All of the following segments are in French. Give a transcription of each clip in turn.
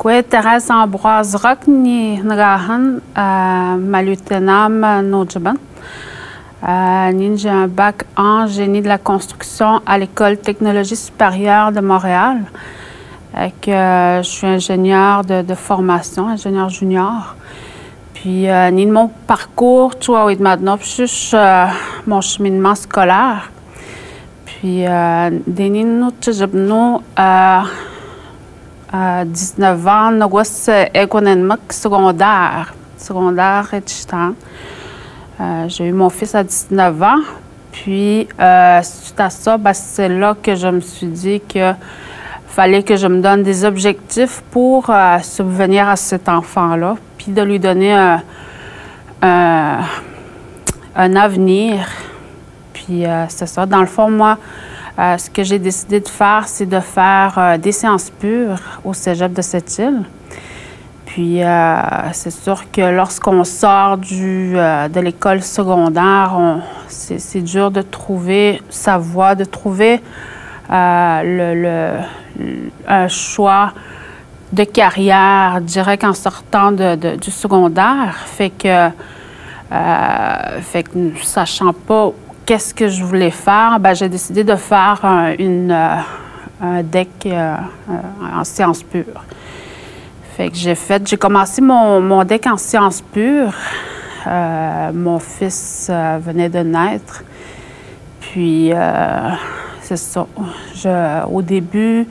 Kwe Thérèse Ambroise Rock ni Nrahan Malutenam Nojaban. J'ai un bac en génie de la construction à l'École technologie supérieure de Montréal. Je suis ingénieur de formation, ingénieur junior. Puis, ni de mon parcours, tu vois, maintenant, mon cheminement scolaire. Puis, des nous, 19 ans, nous avons secondaire et j'ai eu mon fils à 19 ans. Puis, suite à ça, c'est là que je me suis dit que fallait que je me donne des objectifs pour subvenir à cet enfant-là, puis de lui donner un avenir. Puis c'est ça. Dans le fond, moi, ce que j'ai décidé de faire, c'est de faire des sciences pures au cégep de Sept-Îles. Puis c'est sûr que lorsqu'on sort de l'école secondaire, c'est dur de trouver sa voie, de trouver un choix de carrière, je dirais qu'en sortant du secondaire. Fait que sachant pas qu'est-ce que je voulais faire, j'ai décidé de faire un DEC en sciences pures. Fait que j'ai commencé mon DEC en sciences pures. Mon fils venait de naître. Puis, c'est ça. Au début,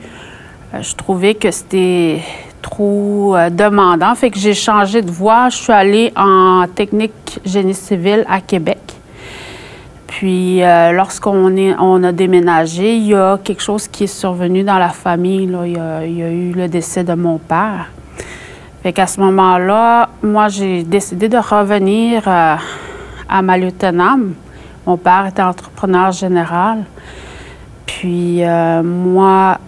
je trouvais que c'était trop demandant. Fait que j'ai changé de voie. Je suis allée en technique génie civil à Québec. Puis, lorsqu'on a déménagé, il y a quelque chose qui est survenu dans la famille. Là. Il y a eu le décès de mon père. Fait qu'à ce moment-là, moi, j'ai décidé de revenir à Malutenam. Mon père était entrepreneur général. Puis moi,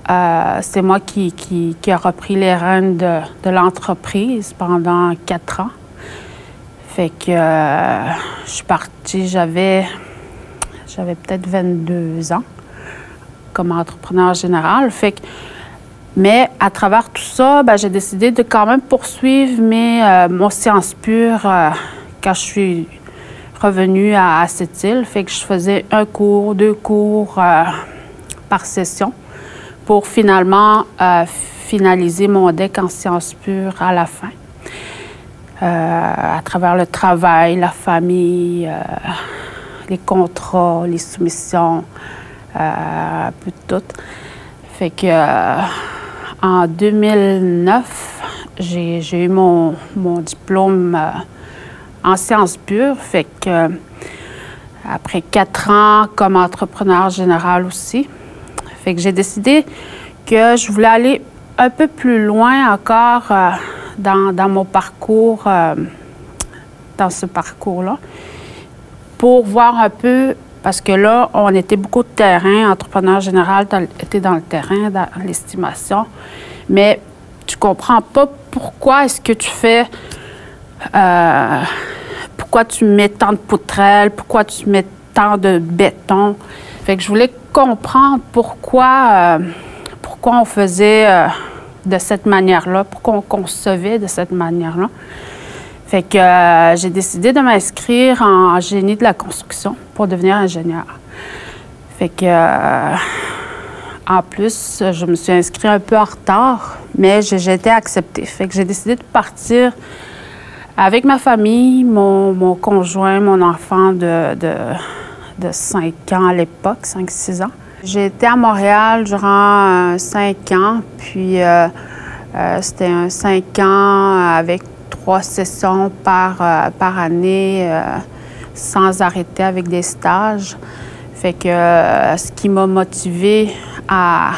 c'est moi qui a repris les rênes de l'entreprise pendant 4 ans. Fait que je suis partie, j'avais peut-être 22 ans comme entrepreneur général. Fait que, mais à travers tout ça, j'ai décidé de quand même poursuivre mon sciences pures quand je suis revenue à Sept-Îles. Fait que je faisais 1 cours, 2 cours par session pour finalement finaliser mon DEC en sciences pures à la fin. À travers le travail, la famille, les contrats, les soumissions, un peu de tout. Fait que en 2009, j'ai eu mon diplôme en sciences pures. Fait que après 4 ans comme entrepreneur général aussi, fait que j'ai décidé que je voulais aller un peu plus loin encore dans mon parcours, dans ce parcours-là, pour voir un peu, parce que là, on était beaucoup de terrain, entrepreneur général était dans le terrain, dans l'estimation, mais tu comprends pas pourquoi est-ce que tu fais, pourquoi tu mets tant de poutrelles, pourquoi tu mets tant de béton. Fait que je voulais comprendre pourquoi on faisait de cette manière-là, pourquoi on concevait de cette manière-là. Fait que j'ai décidé de m'inscrire en génie de la construction pour devenir ingénieur. Fait que, en plus, je me suis inscrite un peu en retard, mais j'ai été acceptée. Fait que j'ai décidé de partir avec ma famille, mon conjoint, mon enfant de 5 ans à l'époque, 5-6 ans. J'ai été à Montréal durant 5 ans, puis c'était un 5 ans avec 3 sessions par année, sans arrêter avec des stages. Fait que ce qui m'a motivée à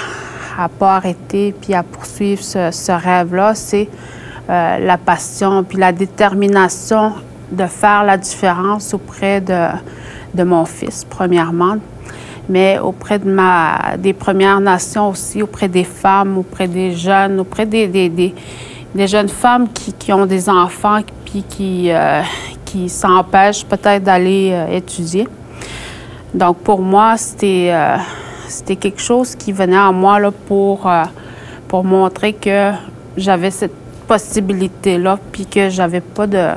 pas arrêter puis à poursuivre ce rêve-là, c'est la passion puis la détermination de faire la différence auprès de mon fils, premièrement, mais auprès des Premières Nations aussi, auprès des femmes, auprès des jeunes, auprès des jeunes femmes qui ont des enfants puis qui s'empêchent peut-être d'aller étudier. Donc, pour moi, c'était quelque chose qui venait à moi là, pour montrer que j'avais cette possibilité-là, puis que j'avais pas de...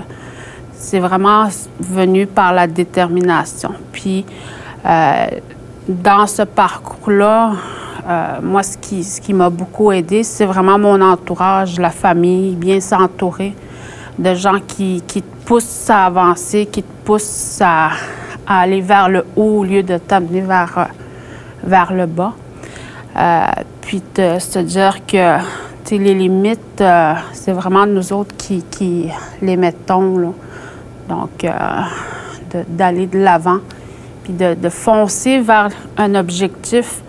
C'est vraiment venu par la détermination. Puis, dans ce parcours-là, moi, ce qui m'a beaucoup aidé, c'est vraiment mon entourage, la famille, bien s'entourer de gens qui te poussent à avancer, qui te poussent à aller vers le haut au lieu de t'amener vers le bas. Puis de se dire que les limites, c'est vraiment nous autres qui les mettons, là. Donc, d'aller de l'avant, puis de foncer vers un objectif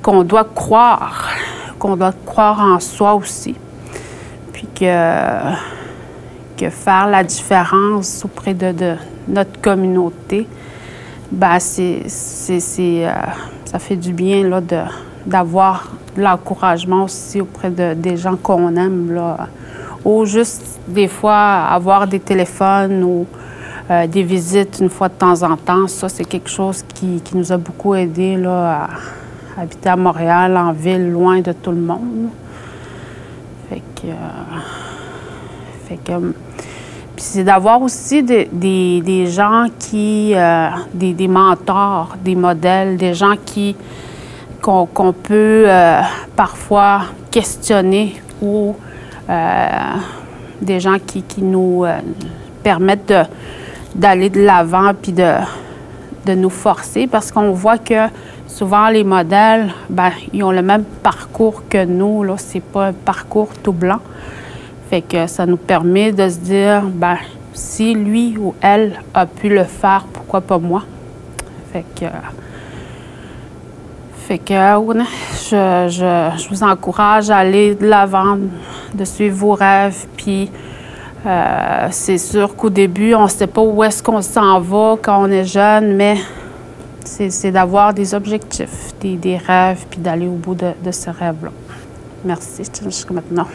qu'on doit croire en soi aussi. Puis que faire la différence auprès de notre communauté, bien, ça fait du bien là, d'avoir de l'encouragement aussi auprès des gens qu'on aime, là. Ou juste des fois avoir des téléphones ou des visites une fois de temps en temps. Ça, c'est quelque chose qui nous a beaucoup aidé là, à habiter à Montréal, en ville, loin de tout le monde. Fait que puis c'est d'avoir aussi des gens qui... des mentors, des modèles, des gens qu'on peut parfois questionner ou des gens qui nous permettent d'aller de l'avant puis de nous forcer, parce qu'on voit que souvent les modèles, ben, ils ont le même parcours que nous, là, c'est pas un parcours tout blanc. Fait que ça nous permet de se dire, ben, si lui ou elle a pu le faire, pourquoi pas moi? Fait que ouais, je vous encourage à aller de l'avant, de suivre vos rêves. Puis c'est sûr qu'au début, on ne sait pas où est-ce qu'on s'en va quand on est jeune, mais c'est d'avoir des objectifs, des rêves, puis d'aller au bout de ces rêves-là. Merci, jusqu'à maintenant.